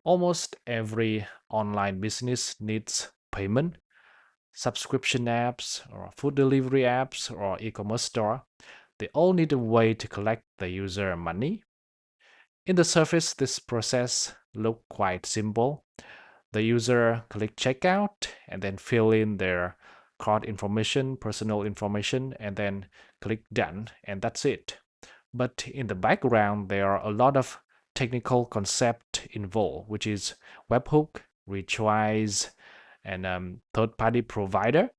Almost every online business needs payment. Subscription apps or food delivery apps or e-commerce store, they all need a way to collect the user money. In the surface, this process looks quite simple. The user click checkout and then fill in their card information, personal information, and then click done, and that's it. But in the background, there are a lot of technical concept involved, which is webhook, retries, and third-party provider.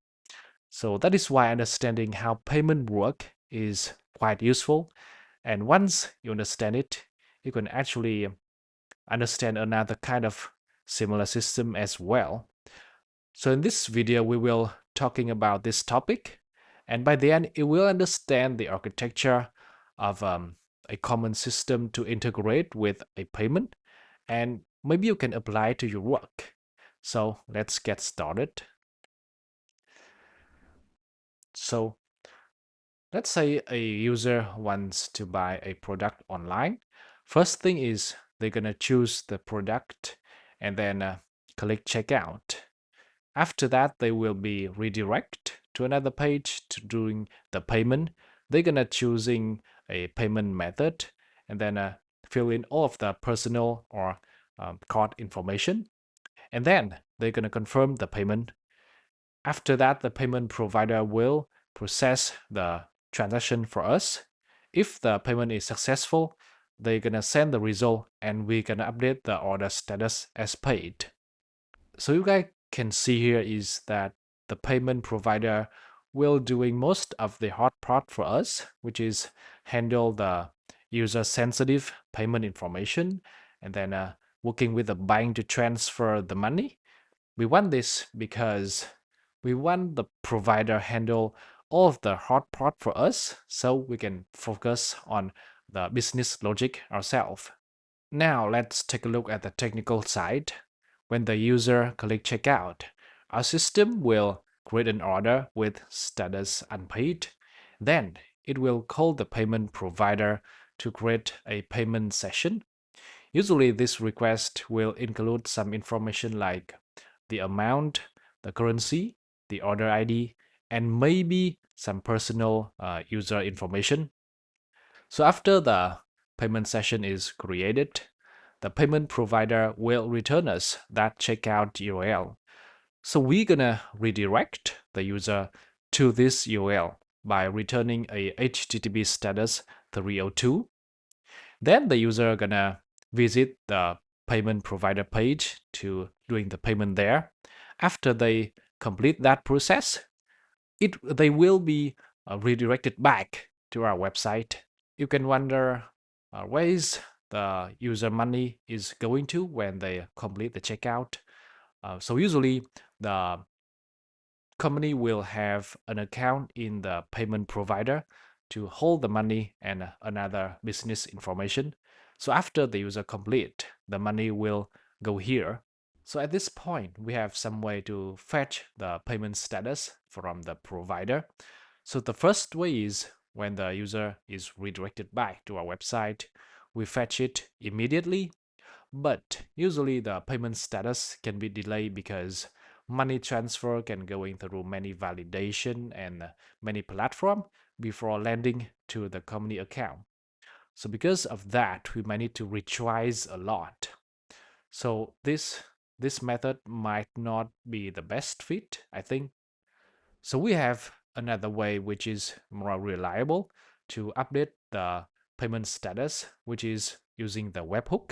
So that is why understanding how payment work is quite useful. And once you understand it, you can actually understand another kind of similar system as well. So in this video, we will talking about this topic. And by the end, you will understand the architecture of a common system to integrate with a payment. And maybe you can apply to your work. So let's get started. So let's say a user wants to buy a product online. First thing is they're gonna choose the product and then click checkout. After that, they will be redirect to another page to doing the payment. They're gonna choosing a payment method and then fill in all of the personal or card information. And then they're gonna confirm the payment. After that, the payment provider will process the transaction for us. If the payment is successful, they're gonna send the result and we're gonna update the order status as paid. So you guys can see here is that the payment provider will doing most of the hard part for us, which is handle the user sensitive payment information and then working with the bank to transfer the money. We want this because we want the provider handle all of the hard part for us so we can focus on the business logic ourselves. Now let's take a look at the technical side. When the user click checkout, our system will create an order with status unpaid. Then it will call the payment provider to create a payment session. Usually this request will include some information like the amount, the currency, the order ID, and maybe some personal user information. So after the payment session is created, the payment provider will return us that checkout URL. So we're gonna redirect the user to this URL by returning a HTTP status 302. Then the user gonna visit the payment provider page to doing the payment there. After they complete that process, they will be redirected back to our website. You can wonder where is the user money is going to when they complete the checkout. So usually the company will have an account in the payment provider to hold the money and another business information. So after the user complete, the money will go here. So at this point, we have some way to fetch the payment status from the provider. So the first way is when the user is redirected back to our website, we fetch it immediately. But usually the payment status can be delayed because money transfer can go through many validation and many platform before landing to the company account. So because of that, we might need to retries a lot. So this method might not be the best fit, I think. So we have another way which is more reliable to update the payment status, which is using the webhook.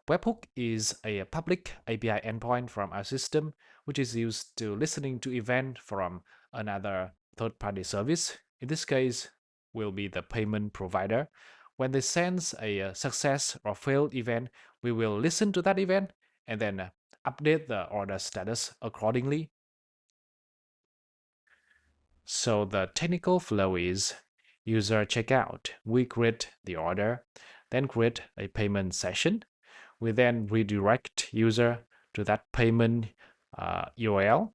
Webhook is a public API endpoint from our system, which is used to listening to event from another third-party service. In this case, will be the payment provider. When they send a success or failed event, we will listen to that event and then update the order status accordingly. So the technical flow is user checkout. We create the order, then create a payment session. We then redirect user to that payment URL.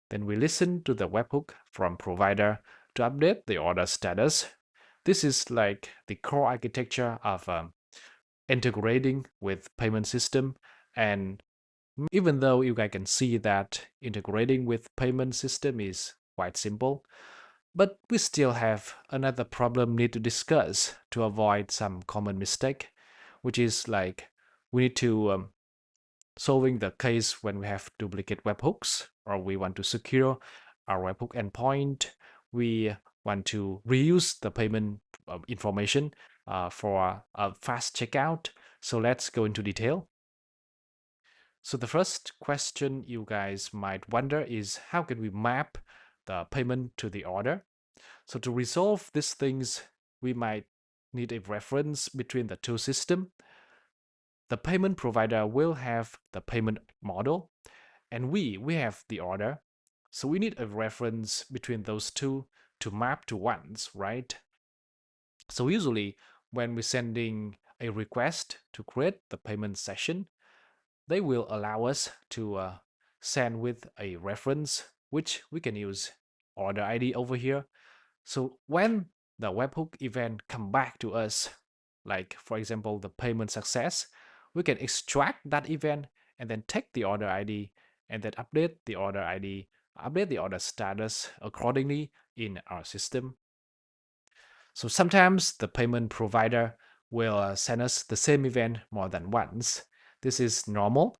Then we listen to the webhook from provider to update the order status. This is like the core architecture of integrating with payment system And even though you guys can see that integrating with payment system is quite simple, but we still have another problem need to discuss to avoid some common mistake, which is like we need to solving the case when we have duplicate webhooks or we want to secure our webhook endpoint. We want to reuse the payment information for a fast checkout. So let's go into detail. So the first question you guys might wonder is how can we map the payment to the order? So to resolve these things, we might need a reference between the two systems. The payment provider will have the payment model and we have the order. So we need a reference between those two to map to ones, right? So usually when we're sending a request to create the payment session, they will allow us to send with a reference, which we can use order ID over here. So when the webhook event come back to us, like for example, the payment success, we can extract that event and then take the order ID and then update the order ID, update the order status accordingly in our system. So sometimes the payment provider will send us the same event more than once. This is normal.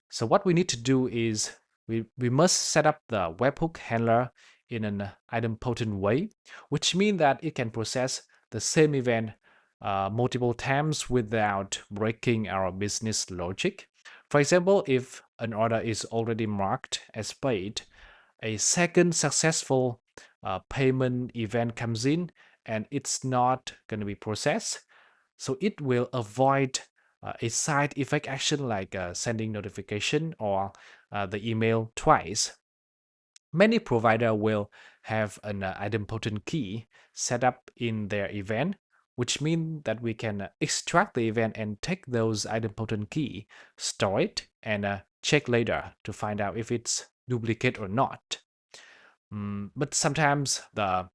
So what we need to do is we must set up the webhook handler in an idempotent way, which means that it can process the same event multiple times without breaking our business logic. For example, if an order is already marked as paid, a second successful payment event comes in and it's not going to be processed. So it will avoid a side effect action like sending notification or the email twice. Many provider will have an idempotent key set up in their event, which means that we can extract the event and take those idempotent key, store it, and check later to find out if it's duplicate or not. But sometimes the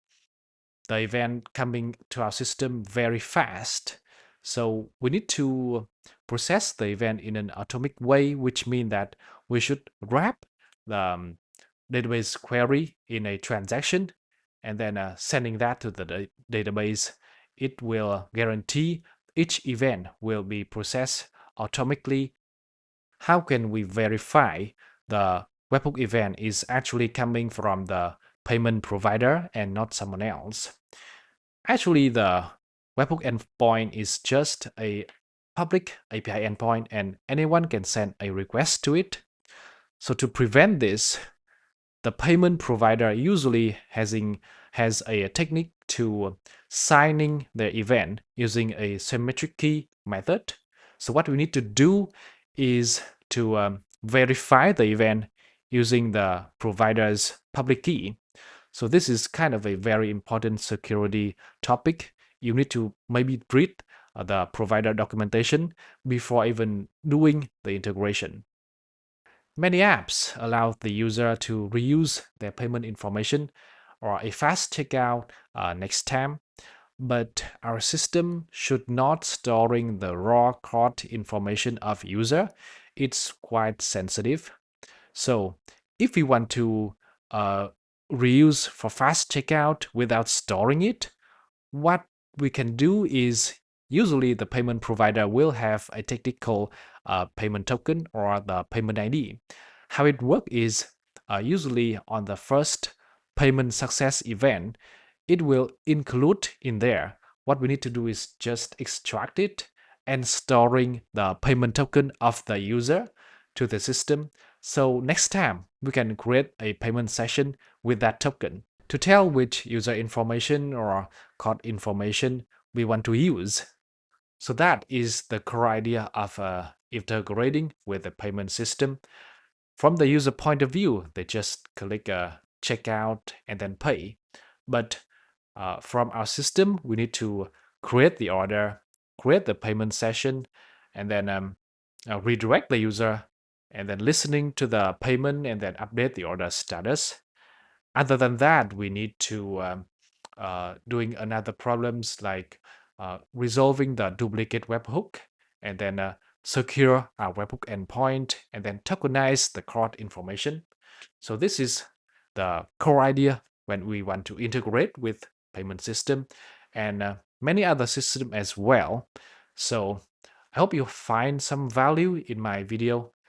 event coming to our system very fast. So we need to process the event in an atomic way, which means that we should wrap the database query in a transaction and then sending that to the database. It will guarantee each event will be processed atomically. How can we verify the webhook event is actually coming from the payment provider and not someone else? Actually, the webhook endpoint is just a public API endpoint and anyone can send a request to it. So to prevent this, the payment provider usually has a technique to signing the event using a symmetric key method. So what we need to do is to verify the event using the provider's public key. So this is kind of a very important security topic. You need to maybe read the provider documentation before even doing the integration. Many apps allow the user to reuse their payment information or a fast checkout next time, but our system should not storing the raw card information of user. It's quite sensitive. So if we want to uh, reuse for fast checkout without storing it, what we can do is usually the payment provider will have a technique called payment token or the payment ID. How it works is usually on the first payment success event, it will include in there. What we need to do is just extract it and storing the payment token of the user to the system. So next time we can create a payment session with that token to tell which user information or card information we want to use. So that is the core idea of integrating with the payment system. From the user point of view, they just click checkout and then pay. But from our system, we need to create the order, create the payment session, and then redirect the user, and then listening to the payment and then update the order status. Other than that, we need to doing another problems like resolving the duplicate webhook and then secure our webhook endpoint, and then tokenize the CRUD information. So this is the core idea when we want to integrate with payment system and many other systems as well. So I hope you find some value in my video.